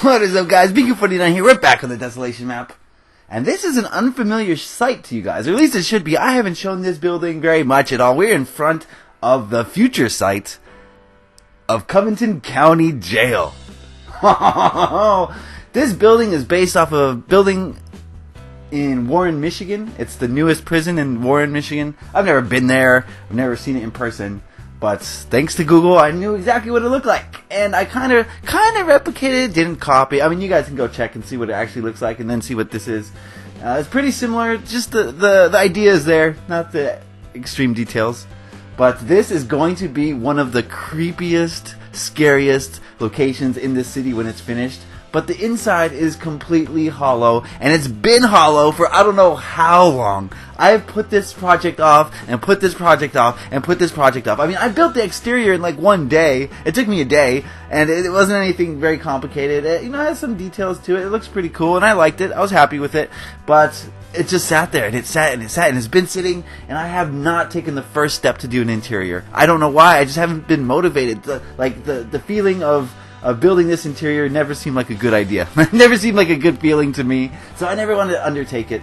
What is up, guys? Beancrew49 here. We're back on the Desolation map. And this is an unfamiliar sight to you guys. Or at least it should be. I haven't shown this building very much at all. We're in front of the future site of Coveton County Jail. This building is based off of a building in Warren, Michigan. It's the newest prison in Warren, Michigan. I've never been there. I've never seen it in person. But thanks to Google, I knew exactly what it looked like. And I kind of replicated it, didn't copy. I mean, you guys can go check and see what it actually looks like and then see what this is. It's pretty similar, just the idea is there, not the extreme details. But this is going to be one of the creepiest, scariest locations in this city when it's finished. But the inside is completely hollow, and it's been hollow for I don't know how long. I've put this project off, and put this project off, and put this project off. I mean, I built the exterior in like one day. It took me a day, and it wasn't anything very complicated. It has some details to it. It looks pretty cool, and I liked it. I was happy with it, but it just sat there, and it sat, and it sat, and it's been sitting, and I have not taken the first step to do an interior. I don't know why. I just haven't been motivated. The feeling of building this interior never seemed like a good idea. It never seemed like a good feeling to me, so I never wanted to undertake it.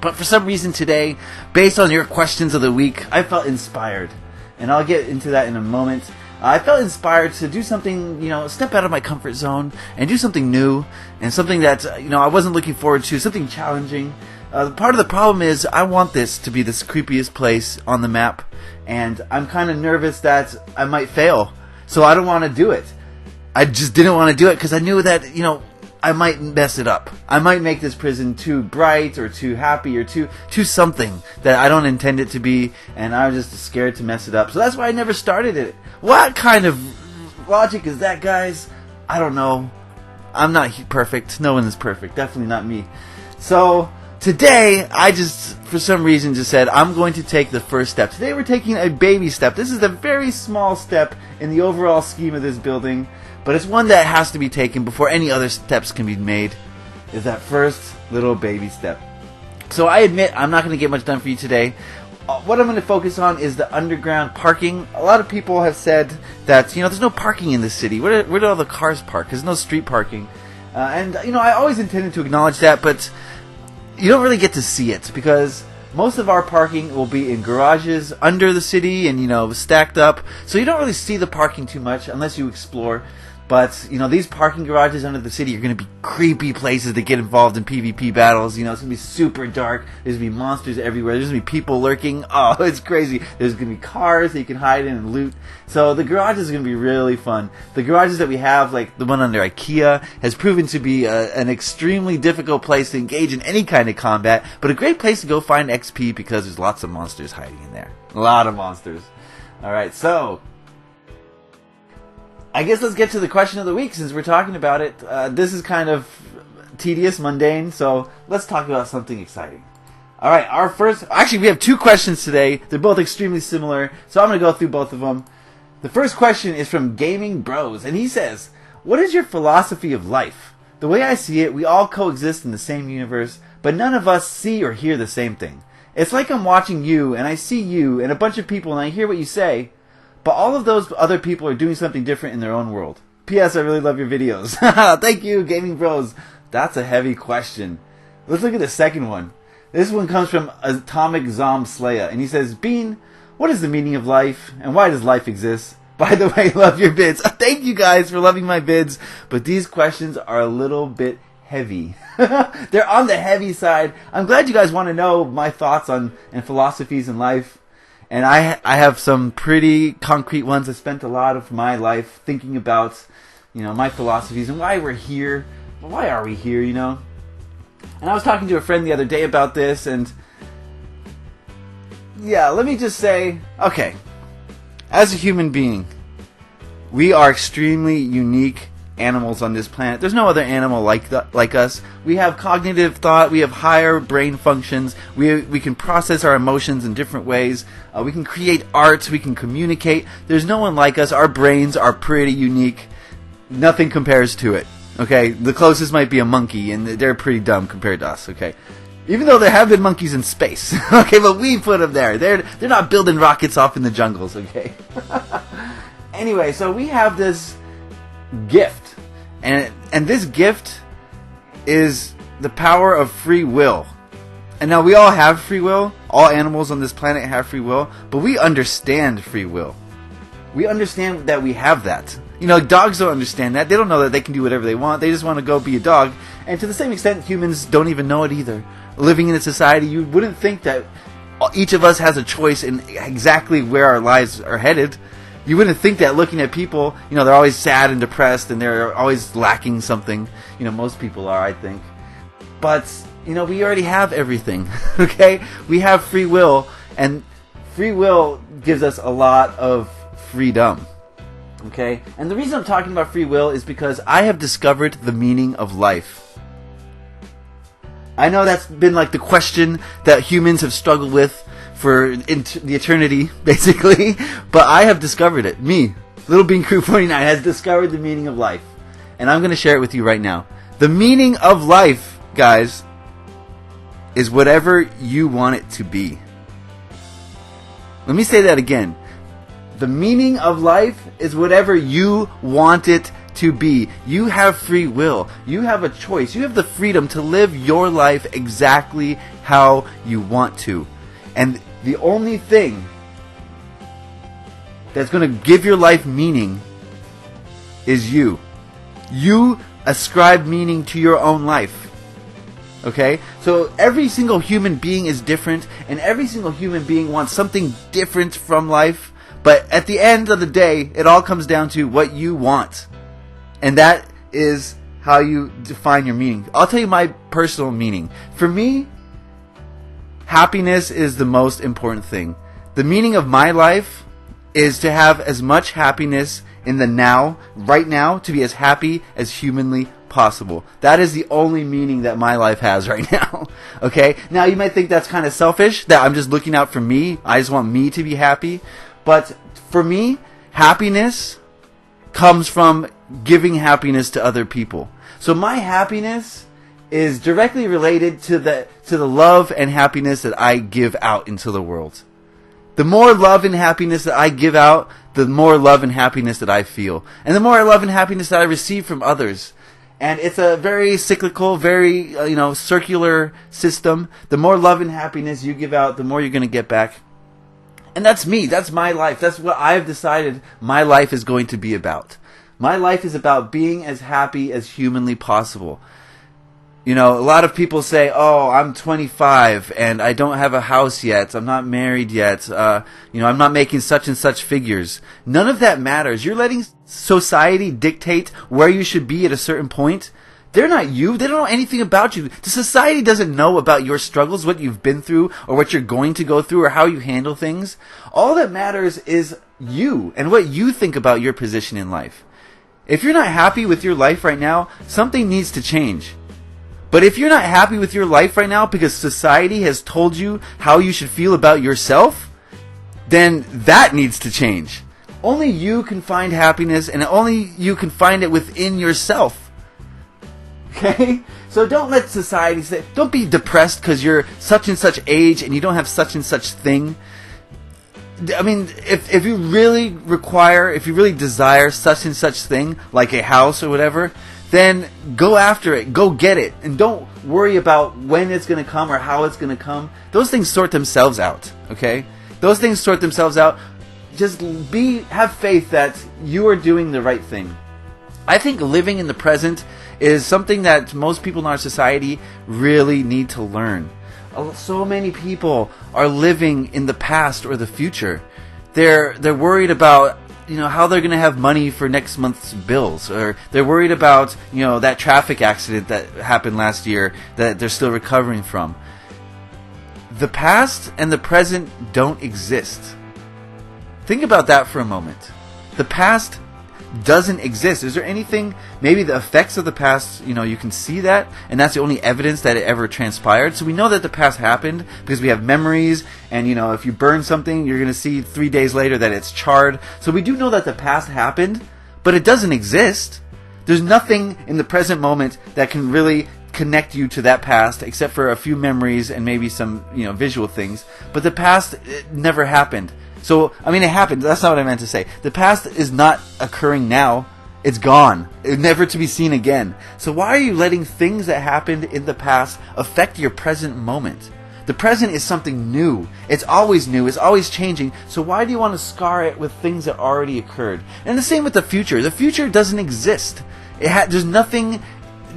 But for some reason today, based on your questions of the week, I felt inspired. And I'll get into that in a moment. I felt inspired to do something, step out of my comfort zone and do something new and something that, I wasn't looking forward to, something challenging. Part of the problem is I want this to be the creepiest place on the map, and I'm kind of nervous that I might fail, so I don't want to do it. I just didn't want to do it because I knew that, I might mess it up. I might make this prison too bright or too happy or too something that I don't intend it to be, and I was just scared to mess it up. So that's why I never started it. What kind of logic is that, guys? I don't know. I'm not perfect. No one is perfect. Definitely not me. So today, I just, for some reason, just said, I'm going to take the first step. Today we're taking a baby step. This is a very small step in the overall scheme of this building, but it's one that has to be taken before any other steps can be made, is that first little baby step. So I admit, I'm not going to get much done for you today. What I'm going to focus on is the underground parking. A lot of people have said that, there's no parking in this city. Where do all the cars park? There's no street parking. And I always intended to acknowledge that, but you don't really get to see it because most of our parking will be in garages under the city and, stacked up. So you don't really see the parking too much unless you explore. But, these parking garages under the city are going to be creepy places to get involved in PvP battles. It's going to be super dark. There's going to be monsters everywhere. There's going to be people lurking. Oh, it's crazy. There's going to be cars that you can hide in and loot. So the garages are going to be really fun. The garages that we have, like the one under IKEA, has proven to be an extremely difficult place to engage in any kind of combat, but a great place to go find XP because there's lots of monsters hiding in there. A lot of monsters. Alright, so I guess let's get to the question of the week since we're talking about it. This is kind of tedious, mundane, so let's talk about something exciting. Alright, actually we have two questions today. They're both extremely similar, so I'm going to go through both of them. The first question is from Gaming Bros, and he says, what is your philosophy of life? The way I see it, we all coexist in the same universe, but none of us see or hear the same thing. It's like I'm watching you, and I see you, and a bunch of people, and I hear what you say, but all of those other people are doing something different in their own world. P.S. I really love your videos. Thank you, Gaming Bros. That's a heavy question. Let's look at the second one. This one comes from Atomic Zom Slaya, and he says, Bean, what is the meaning of life, and why does life exist? By the way, love your vids. Thank you guys for loving my vids, but these questions are a little bit heavy. They're on the heavy side. I'm glad you guys want to know my thoughts on and philosophies in life. And I have some pretty concrete ones. I spent a lot of my life thinking about, my philosophies and why we're here. Why are we here, And I was talking to a friend the other day about this, and yeah, let me just say, okay, as a human being, we are extremely unique animals on this planet. There's no other animal like us. We have cognitive thought. We have higher brain functions. We can process our emotions in different ways. We can create art. We can communicate. There's no one like us. Our brains are pretty unique. Nothing compares to it. Okay, the closest might be a monkey, and they're pretty dumb compared to us. Okay, even though there have been monkeys in space. Okay, but we put them there. They're not building rockets off in the jungles. Okay. Anyway, so we have this gift. And this gift is the power of free will. And now we all have free will. All animals on this planet have free will. But we understand free will. We understand that we have that. You know, dogs don't understand that. They don't know that they can do whatever they want. They just want to go be a dog. And to the same extent, humans don't even know it either. Living in a society, you wouldn't think that each of us has a choice in exactly where our lives are headed. You wouldn't think that looking at people, you know, they're always sad and depressed and they're always lacking something. You know, most people are, I think. But, you know, we already have everything, okay? We have free will, and free will gives us a lot of freedom, okay? And the reason I'm talking about free will is because I have discovered the meaning of life. I know that's been like the question that humans have struggled with for the eternity, basically, but I have discovered it. Me, little Beancrew49, has discovered the meaning of life, and I'm going to share it with you right now. The meaning of life, guys, is whatever you want it to be. Let me say that again. The meaning of life is whatever you want it to be. You have free will. You have a choice. You have the freedom to live your life exactly how you want to. And the only thing that's going to give your life meaning is you. You ascribe meaning to your own life. Okay? So every single human being is different, and every single human being wants something different from life. But at the end of the day, it all comes down to what you want. And that is how you define your meaning. I'll tell you my personal meaning. For me, happiness is the most important thing. The meaning of my life is to have as much happiness in the now, right now, to be as happy as humanly possible. That is the only meaning that my life has right now. Okay? Now, you might think that's kind of selfish, that I'm just looking out for me. I just want me to be happy. But for me, happiness comes from giving happiness to other people. So my happiness is directly related to the love and happiness that I give out into the world. The more love and happiness that I give out, the more love and happiness that I feel. And the more love and happiness that I receive from others. And it's a very cyclical, very circular system. The more love and happiness you give out, the more you're going to get back. And that's me. That's my life. That's what I've decided my life is going to be about. My life is about being as happy as humanly possible. You know, a lot of people say, oh, I'm 25 and I don't have a house yet. I'm not married yet. I'm not making such and such figures. None of that matters. You're letting society dictate where you should be at a certain point. They're not you. They don't know anything about you. The society doesn't know about your struggles, what you've been through, or what you're going to go through, or how you handle things. All that matters is you and what you think about your position in life. If you're not happy with your life right now, something needs to change. But if you're not happy with your life right now because society has told you how you should feel about yourself, then that needs to change. Only you can find happiness, and only you can find it within yourself. Okay? So don't let society say, don't be depressed because you're such and such age and you don't have such and such thing. I mean, if you really desire such and such thing, like a house or whatever, then go after it, go get it, and don't worry about when it's going to come or how it's going to come. Those things sort themselves out, okay? Those things sort themselves out. Just have faith that you are doing the right thing. I think living in the present is something that most people in our society really need to learn. So many people are living in the past or the future. They're worried about how they're going to have money for next month's bills, or they're worried about that traffic accident that happened last year that they're still recovering from. The past and the present don't exist. Think about that for a moment. The past doesn't exist. Is there anything, maybe the effects of the past, you can see that, and that's the only evidence that it ever transpired. So we know that the past happened because we have memories, and if you burn something, you're going to see 3 days later that it's charred. So we do know that the past happened, but it doesn't exist. There's nothing in the present moment that can really connect you to that past except for a few memories and maybe some visual things. But the past, it never happened. So, it happened. That's not what I meant to say. The past is not occurring now. It's gone, never to be seen again. So why are you letting things that happened in the past affect your present moment? The present is something new. It's always new. It's always changing. So why do you want to scar it with things that already occurred? And the same with the future. The future doesn't exist. There's nothing.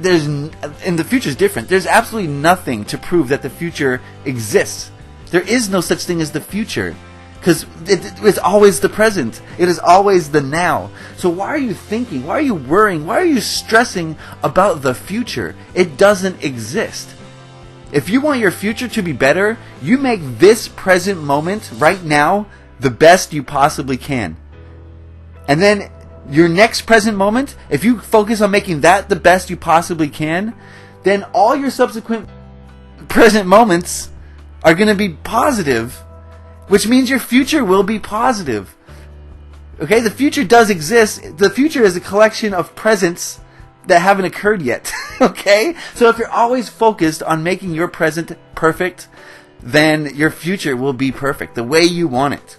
And the future is different. There's absolutely nothing to prove that the future exists. There is no such thing as the future, because it's always the present. It is always the now. So why are you thinking? Why are you worrying? Why are you stressing about the future? It doesn't exist. If you want your future to be better, you make this present moment right now the best you possibly can. And then your next present moment, if you focus on making that the best you possibly can, then all your subsequent present moments are going to be positive, which means your future will be positive. Okay, the future does exist. The future is a collection of presents that haven't occurred yet. Okay? So if you're always focused on making your present perfect, then your future will be perfect, the way you want it.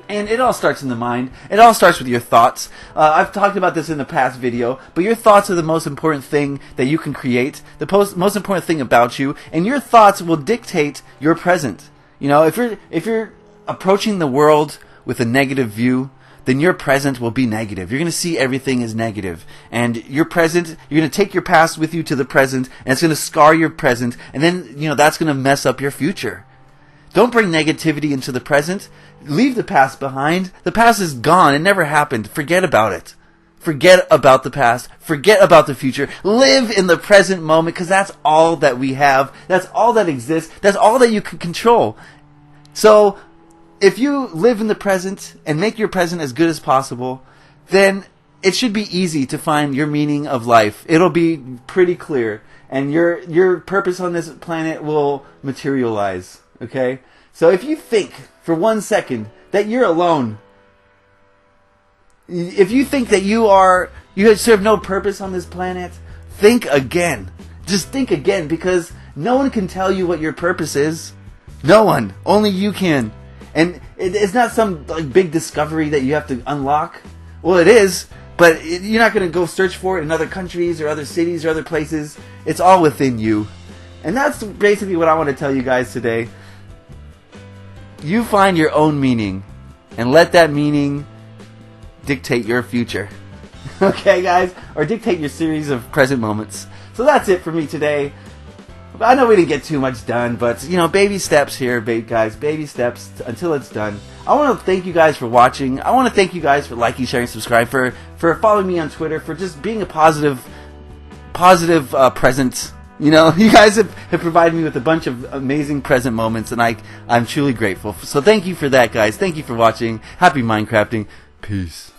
And it all starts in the mind. It all starts with your thoughts. I've talked about this in the past video, but your thoughts are the most important thing that you can create, the most important thing about you, and your thoughts will dictate your present. You know, if you're approaching the world with a negative view, then your present will be negative. You're going to see everything as negative. And your present, you're going to take your past with you to the present, and it's going to scar your present, and then, you know, that's going to mess up your future. Don't bring negativity into the present. Leave the past behind. The past is gone. It never happened. Forget about it. Forget about the past. Forget about the future. Live in the present moment, because that's all that we have. That's all that exists. That's all that you can control. So if you live in the present and make your present as good as possible, then it should be easy to find your meaning of life. It'll be pretty clear, and your purpose on this planet will materialize. Okay? So if you think for 1 second that you're alone, if you think that you serve no purpose on this planet, think again. Just think again, because no one can tell you what your purpose is. No one. Only you can. And it's not some like big discovery that you have to unlock. Well, it is, but you're not going to go search for it in other countries or other cities or other places. It's all within you. And that's basically what I want to tell you guys today. You find your own meaning, and let that meaning dictate your future. Okay, guys? Or dictate your series of present moments. So that's it for me today. I know we didn't get too much done, but, you know, baby steps here, guys. Baby steps until it's done. I want to thank you guys for watching. I want to thank you guys for liking, sharing, subscribe, for following me on Twitter, for just being a positive present. You know, you guys have provided me with a bunch of amazing present moments, and I'm truly grateful. So thank you for that, guys. Thank you for watching. Happy Minecrafting. Peace.